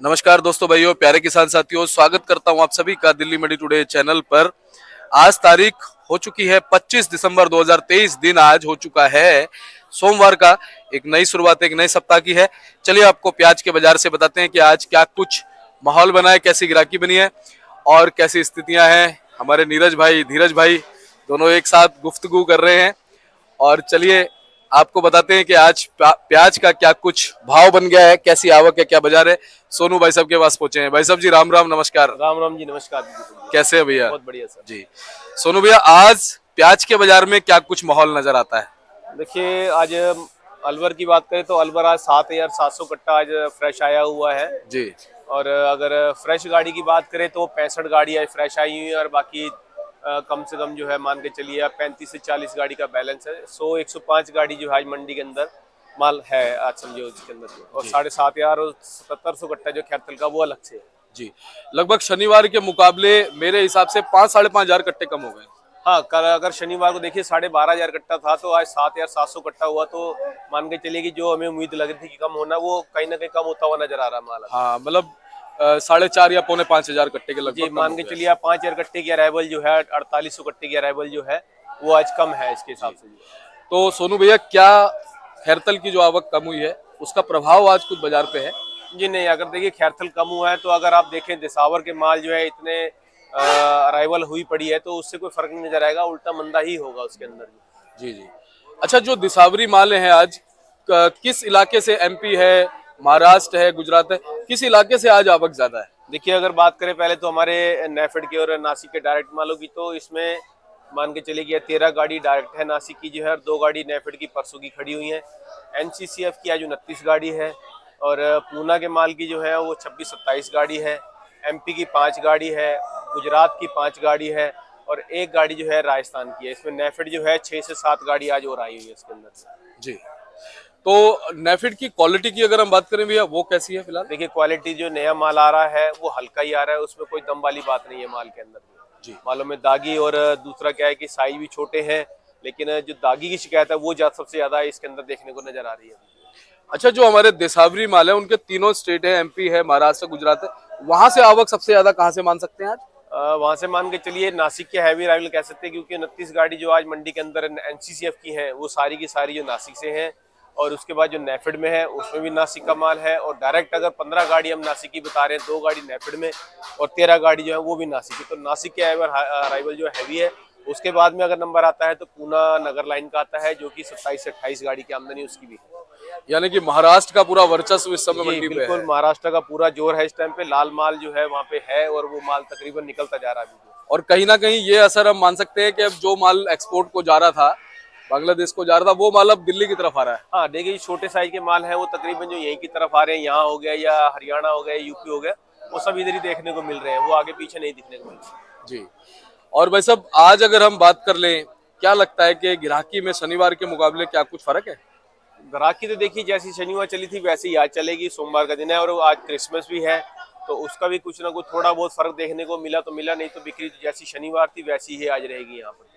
नमस्कार दोस्तों, भाइयों, प्यारे किसान साथियों, स्वागत करता हूं आप सभी का दिल्ली मंडी टुडे चैनल पर। आज तारीख हो चुकी है 25 दिसंबर 2023। दिन आज हो चुका है सोमवार का। एक नई शुरुआत, एक नए सप्ताह की है। चलिए आपको प्याज के बाजार से बताते हैं कि आज क्या कुछ माहौल बना है, कैसी ग्राहकी बनी है और कैसी स्थितियां हैं। हमारे नीरज भाई, धीरज भाई दोनों एक साथ गुफ्तगू कर रहे हैं और चलिए आपको बताते हैं कि आज प्याज का क्या कुछ भाव बन गया है, कैसी आवक है, क्या बाजार है। सोनू भाई साहब के पास पहुंचे हैं। भाई साहब जी, राम राम, नमस्कार। राम राम जी, नमस्कार जी। कैसे है भैया? बहुत बढ़िया सर। जी सोनू भैया, आज प्याज के बाजार में क्या कुछ माहौल नजर आता है? देखिए, आज अलवर की बात करें तो अलवर आज 7,700 कट्टा आज फ्रेश आया हुआ है। जी और अगर फ्रेश गाड़ी की बात करें तो 65 गाड़ी आज फ्रेश आई हुई है और बाकी कम से कम जो है मान के चलिए आप 35 से 40 गाड़ी का बैलेंस है। 105 गाड़ी जो है आज मंडी के अंदर माल है आज समझो उसके अंदर और 7,500 और 7,700 कट्टा जो खैरतल का वो अलग से है। जी, लगभग शनिवार के मुकाबले मेरे हिसाब से 5-5.5 हजार कट्टे कम हो गए। हाँ, कल अगर शनिवार को देखिए 12,500 कट्टा था तो आज 7,700 कट्टा हुआ, तो मान के चलिए कि जो हमें उम्मीद लग रही थी कि कम होना वो कहीं ना कहीं कम होता हुआ नजर आ रहा है माल। हाँ, मतलब 4.5 या 4.5 हजार कट्टे के जी, लगभग मान के चलिए आप 5,000 कट्टे की अराइवल जो है 4800 कट्टे की अराइवल जो है वो आज कम है इसके हिसाब से। तो सोनू भैया, क्या खैरतल की जो आवक कम हुई है उसका प्रभाव आज कुछ बाजार पे है? जी नहीं, अगर देखिए खैरथल कम हुआ है तो अगर आप देखें दिसावर के माल जो है इतने अराइवल हुई पड़ी है तो उससे कोई फर्क नहीं नजर आएगा, उल्टा मंदा ही होगा उसके अंदर। जी जी। अच्छा, जो दिसावरी माल हैं आज, किस इलाके से? एमपी है, महाराष्ट्र है, गुजरात है, किस इलाके से आज आवक ज्यादा है? देखिए, अगर बात करें पहले तो हमारे नेफेड के और नासिक के डायरेक्ट मालों की, तो इसमें मान के चलिए कि 13 गाड़ी डायरेक्ट है नासिक की जो है और 2 गाड़ी नेफेड की परसों की खड़ी हुई है। एनसीसीएफ की आज 29 गाड़ी है और पूना के माल की जो है वो 26-27 गाड़ी है। एमपी की 5 गाड़ी है, गुजरात की 5 गाड़ी है और 1 गाड़ी जो है राजस्थान की है। इसमें नेफेड जो है 6 से 7 गाड़ी आज और आई हुई है इसके अंदर। जी, तो नेफिड की क्वालिटी की अगर हम बात करें भैया, वो कैसी है फिलहाल? देखिए, क्वालिटी जो नया माल आ रहा है वो हल्का ही आ रहा है, उसमें कोई दम वाली बात नहीं है माल के अंदर। जी मालों में दागी और दूसरा क्या है कि साइज भी छोटे हैं, लेकिन जो दागी की शिकायत है वो सबसे ज्यादा इसके अंदर देखने को नजर आ रही है। अच्छा, जो हमारे देसावरी माल है उनके तीनों स्टेट है, एमपी है, महाराष्ट्र, गुजरात है, वहां से आवक सबसे ज्यादा कहाँ से मान सकते हैं आज? वहां से मान के चलिए नासिक के हैवी राइवल कह सकते हैं, क्योंकि 29 गाड़ी जो आज मंडी के अंदर एनसीसीएफ की हैं वो सारी की सारी जो नासिक से हैं और उसके बाद जो नेफिड में है उसमें भी नासिक का माल है। और डायरेक्ट अगर 15 गाड़ी हम नासिक की बता रहे हैं, 2 गाड़ी नेफिड में और 13 गाड़ी जो है वो भी नासिक की, तो नासिक के अराइवल जो हैवी है। उसके बाद में अगर नंबर आता है तो पूना नगर लाइन का आता है जो कि 27 से 28 गाड़ी की आमदनी उसकी भी है। यानी कि महाराष्ट्र का पूरा वर्चस्व इस समय जी मंडी पे बिल्कुल, है। महाराष्ट्र का पूरा जोर है इस टाइम पे, लाल माल जो है वहाँ पे है और वो माल तकरीबन निकलता जा रहा है अभी। और कहीं ना कहीं ये असर हम मान सकते हैं कि अब जो माल एक्सपोर्ट को जा रहा था, बांग्लादेश को जा रहा था, वो माल अब दिल्ली की तरफ आ रहा है। हाँ, देखिए छोटे साइज के माल हैं वो तकरीबन जो यहीं की तरफ आ रहे हैं, यहाँ हो गया या हरियाणा हो गया, यूपी हो गया, वो सब इधर ही देखने को मिल रहे हैं, वो आगे पीछे नहीं दिखने को मिल रहे। जी, और भाई साहब, आज अगर हम बात कर लें, क्या लगता है कि ग्राहकी में शनिवार के मुकाबले क्या कुछ फर्क है? ग्राहकी तो देखिए जैसी शनिवार चली थी वैसे ही आज चलेगी, सोमवार का दिन है और आज क्रिसमस भी है तो उसका भी कुछ ना कुछ थोड़ा बहुत फर्क देखने को मिला तो मिला, नहीं तो बिक्री जैसी शनिवार थी वैसी ही आज रहेगी यहाँ पर।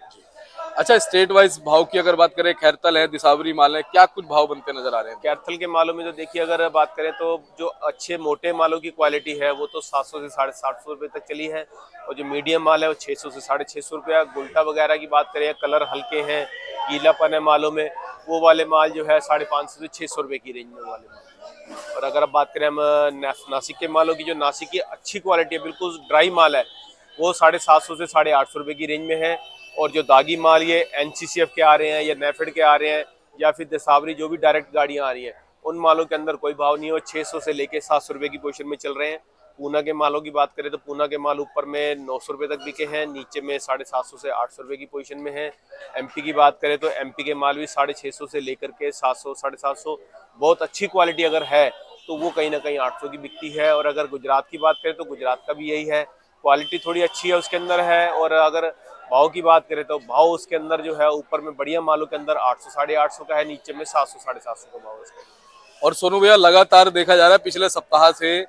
अच्छा, स्टेट वाइज भाव की अगर बात करें, खैरतल है, दिसावरी माल है, क्या कुछ भाव बनते नजर आ रहे हैं? कैथल के मालों में तो देखिए अगर बात करें तो जो अच्छे मोटे मालों की क्वालिटी है वो तो 700 से 750 रुपये तक चली है और जो मीडियम माल है वो 600 से 650 रुपया। गुल्टा वगैरह की बात करें, कलर हल्के हैं, गीलापन है मालों में, वो वाले माल जो है 550 से 600 रुपये की रेंज में वाले माल। और अगर अब बात करें हम नासिक के मालों की, जो नासिक की अच्छी क्वालिटी है, बिल्कुल ड्राई माल है, वो 750 से 850 रुपये की रेंज में है। और जो दागी माल ये एनसीसीएफ के आ रहे हैं या नेफेड के आ रहे हैं या फिर देसावरी जो भी डायरेक्ट गाड़ियां आ रही हैं, उन मालों के अंदर कोई भाव नहीं है, 600 से लेके 700 रुपये की पोजीशन में चल रहे हैं। पूना के मालों की बात करें तो पूना के माल ऊपर में 900 रुपये तक बिके हैं, नीचे में 750 से 800 रुपये की पोजीशन में है। एमपी की बात करें तो एमपी के माल भी 650 से लेकर के 700 750, बहुत अच्छी क्वालिटी अगर है तो वो कहीं ना कहीं 800 की बिकती है। और अगर गुजरात की बात करें तो गुजरात का भी यही है, क्वालिटी थोड़ी अच्छी है उसके अंदर है। और अगर भाव की बात करें तो भाव उसके अंदर जो है ऊपर में बढ़िया मालों के अंदर 800 850 का है, नीचे में 700 750 का भाव है। और सोनू भैया, लगातार देखा जा रहा है पिछले सप्ताह से,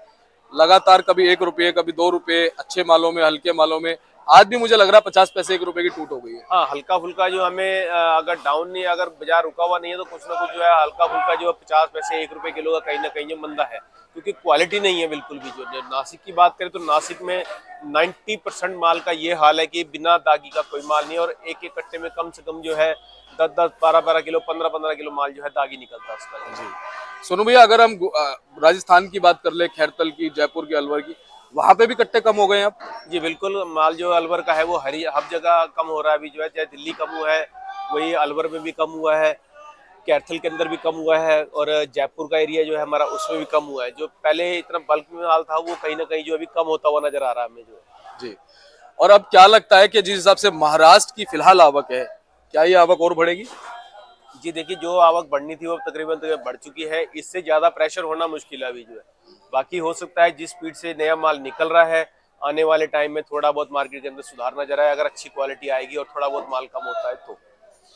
लगातार कभी 1 रुपये, कभी 2 रुपये, अच्छे मालों में, हल्के मालों में आज भी मुझे लग रहा है 50 पैसे 1 रुपए की टूट हो गई है। हाँ, हल्का फुल्का जो हमें अगर डाउन नहीं, अगर बाजार रुका हुआ नहीं है तो कुछ ना कुछ जो है हल्का फुल्का जो 50 पैसे 1 रुपए किलो का कहीं ना कहीं जो मंदा है, क्योंकि क्वालिटी नहीं है बिल्कुल भी। जो नासिक की बात करें तो नासिक में 90% माल का ये हाल है कि बिना दागी का कोई माल नहीं है, और एक एक कट्टे में कम से कम जो है 10-10, 12-12 किलो, 15-15 किलो माल जो है दागी निकलता है उसका। जी सोनू भैया, अगर हम राजस्थान की बात कर ले, खैरतल की, जयपुर की, अलवर की, वहां पे भी कट्टे कम हो गए हैं अब? जी बिल्कुल, माल जो अलवर का है वो हर जगह कम हो रहा है अभी जो है, चाहे दिल्ली कम हुआ है, वही अलवर में भी कम हुआ है, कैथल के अंदर भी कम हुआ है, और जयपुर का एरिया जो है हमारा उसमें भी कम हुआ है। जो पहले इतना बल्क में माल था वो कहीं ना कहीं जो अभी कम होता हुआ नजर आ रहा है हमें जो है। जी, और अब क्या लगता है कि जिस हिसाब से महाराष्ट्र की फिलहाल आवक है, क्या ये आवक और बढ़ेगी? जी देखिए, जो आवक बढ़नी थी वो तकरीबन बढ़ चुकी है, इससे ज्यादा प्रेशर होना मुश्किल है अभी जो है। बाकी हो सकता है जिस स्पीड से नया माल निकल रहा है, आने वाले टाइम में थोड़ा बहुत मार्केट के अंदर सुधार नजर आए, अगर अच्छी क्वालिटी आएगी और थोड़ा बहुत माल कम होता है तो।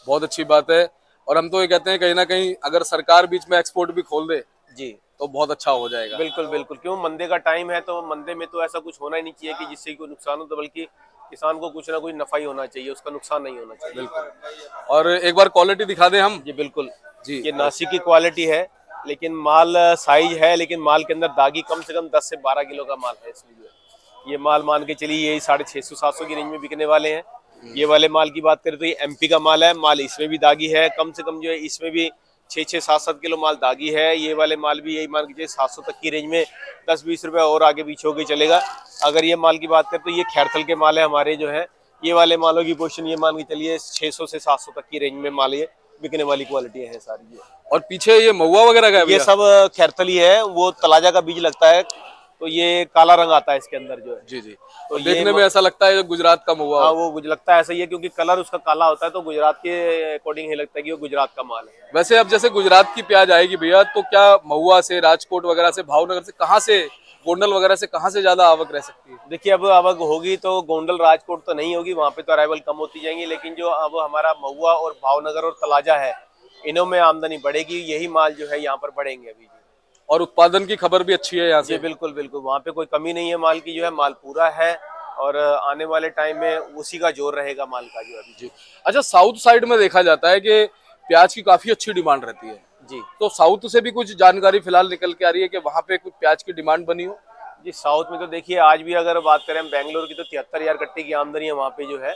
बहुत अच्छी बात है। और हम तो ये कहते हैं कहीं ना कहीं अगर सरकार बीच में एक्सपोर्ट भी खोल दे जी तो बहुत अच्छा हो जाएगा। बिल्कुल बिल्कुल, क्यों मंदे का टाइम है तो मंदे में तो ऐसा कुछ होना ही नहीं चाहिए कि जिससे कोई नुकसान हो, तो बल्कि किसान को कुछ ना कुछ नफा ही होना चाहिए, उसका नुकसान नहीं होना चाहिए। बिल्कुल। और एक बार क्वालिटी दिखा दें हम। जी बिल्कुल, जी, ये नासिक की क्वालिटी है, लेकिन माल साइज है, लेकिन माल के अंदर दागी कम से कम 10 से 12 किलो का माल है इसमें जो है। ये माल मान के चलिए यही 650-700 की रेंज में बिकने वाले हैं। ये वाले माल की बात करें तो ये एमपी का माल है, माल इसमें भी दागी है, कम से कम जो है इसमें भी 6-6, 7-7 किलो माल दागी है। ये वाले माल भी यही मान के चलिए 700 तक की रेंज में 10-20 रुपए और आगे पीछे होके चलेगा। अगर ये माल की बात करें तो ये खैरथल के माल है हमारे जो है, ये वाले मालों की पोजीशन ये मान के चलिए 600 से 700 तक की रेंज में माल ये बिकने वाली क्वालिटी है सारी। ये और पीछे ये महुआ वगैरह का है ये भैया? सब खैरथली है, वो तलाजा का बीज लगता है, तो ये काला रंग आता है इसके अंदर जो है। जी जी। तो और ये देखने में ऐसा लगता है जो गुजरात का महुआ हाँ, हो। वो मुझे लगता है ऐसा ही है, क्योंकि कलर उसका काला होता है, तो गुजरात के अकॉर्डिंग ही लगता है कि वो गुजरात का माल है। वैसे अब जैसे गुजरात की प्याज आएगी भैया, तो क्या महुआ से, राजकोट वगैरह से, भावनगर से, कहाँ से, गोंडल वगैरह से कहाँ से ज्यादा आवक रह सकती है? देखिए, अब आवक होगी तो गोंडल राजकोट तो नहीं होगी, वहां पे तो अराइवल कम होती जाएंगी, लेकिन जो अब हमारा महुआ और भावनगर और तलाजा है, इनों में आमदनी बढ़ेगी, यही माल जो है यहाँ पर बढ़ेंगे अभी। और उत्पादन की खबर भी अच्छी है यहाँ जी से। बिल्कुल बिल्कुल, वहाँ पे कोई कमी नहीं है माल की, जो है माल पूरा है, और आने वाले टाइम में उसी का जोर रहेगा माल का जो अभी। जी। अच्छा, साउथ साइड में देखा जाता है कि प्याज की काफी अच्छी डिमांड रहती है, जी तो साउथ से भी कुछ जानकारी फिलहाल निकल के आ रही है कि वहाँ पे कुछ प्याज की डिमांड बनी हो? जी, साउथ में तो देखिए आज भी अगर बात करें हम बेंगलोर की, तो 73,000 कट्टे की आमदनी है वहाँ पे जो है।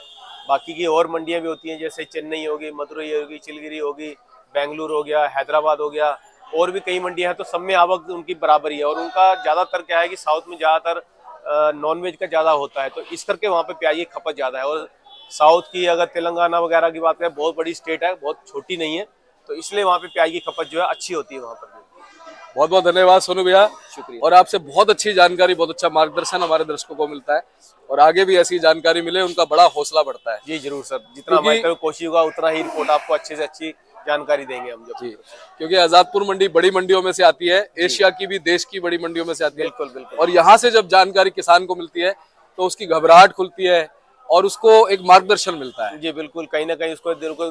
बाकी की और मंडियाँ भी होती हैं, जैसे चेन्नई होगी, मदुरई होगी, चिलगिरी होगी, बेंगलुरु हो गया, हैदराबाद हो गया, और भी कई मंडियाँ हैं, तो सब में आवक उनकी बराबरी है। और उनका ज़्यादातर क्या है कि साउथ में ज़्यादातर नॉनवेज का ज़्यादा होता है, तो इस करके वहाँ पे प्याज की खपत ज़्यादा है। और साउथ की अगर तेलंगाना वगैरह की बात करें, बहुत बड़ी स्टेट है, बहुत छोटी नहीं है, तो इसलिए वहाँ पे प्याज की खपत जो है अच्छी होती है वहाँ पर। बहुत बहुत धन्यवाद सोनू भैया। शुक्रिया। और आपसे बहुत अच्छी जानकारी, बहुत अच्छा मार्गदर्शन हमारे दर्शकों को मिलता है, और आगे भी ऐसी जानकारी मिले उनका बड़ा हौसला बढ़ता है। जी जरूर सर, जितना हमारी तरफ कोशिश होगा उतना ही रिपोर्ट आपको अच्छे से अच्छी जानकारी देंगे हम जी, जब। क्योंकि आजादपुर मंडी बड़ी मंडियों में से आती है, एशिया की भी, देश की बड़ी मंडियों में से आती है। बिल्कुल बिल्कुल। और यहाँ से जब जानकारी किसान को मिलती है तो उसकी घबराहट खुलती है और उसको एक मार्गदर्शन मिलता है। जी बिल्कुल, कहीं ना कहीं उसको दिल को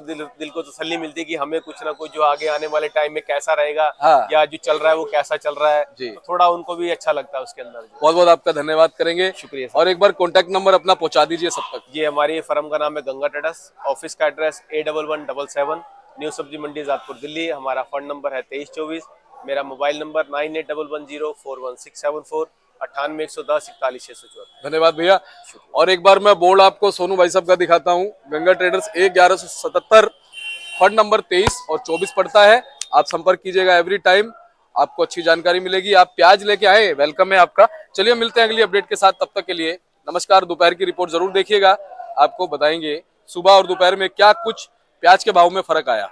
तसल्ली मिलती है कि हमें कुछ ना कुछ जो आगे आने वाले टाइम में कैसा रहेगा, हाँ। या जो चल रहा है वो कैसा चल रहा है, जी। तो थोड़ा उनको भी अच्छा लगता है उसके अंदर। बहुत बहुत आपका धन्यवाद करेंगे। शुक्रिया सर। और एक बार कॉन्टैक्ट नंबर अपना पहुंचा दीजिए सब तक। जी, हमारी फर्म का नाम है गंगा ट्रेडर्स, ऑफिस का एड्रेस A1177 न्यू सब्जी मंडी आजादपुर दिल्ली। हमारा फोन नंबर है 2324। मेरा मोबाइल नंबर 9811041674, 9811104164। धन्यवाद भैया। और एक बार मैं बोर्ड आपको सोनू भाई साहब का दिखाता हूँ। Ganga traders A1177, fund number 23 और 24 पड़ता है। आप संपर्क कीजिएगा एवरी टाइम, आपको अच्छी जानकारी मिलेगी। आप प्याज लेके आए, वेलकम है आपका। चलिए मिलते हैं अगली अपडेट के साथ, तब तक के लिए नमस्कार। दोपहर की रिपोर्ट जरूर देखिएगा, आपको बताएंगे सुबह और दोपहर में क्या कुछ प्याज के भाव में फर्क आया।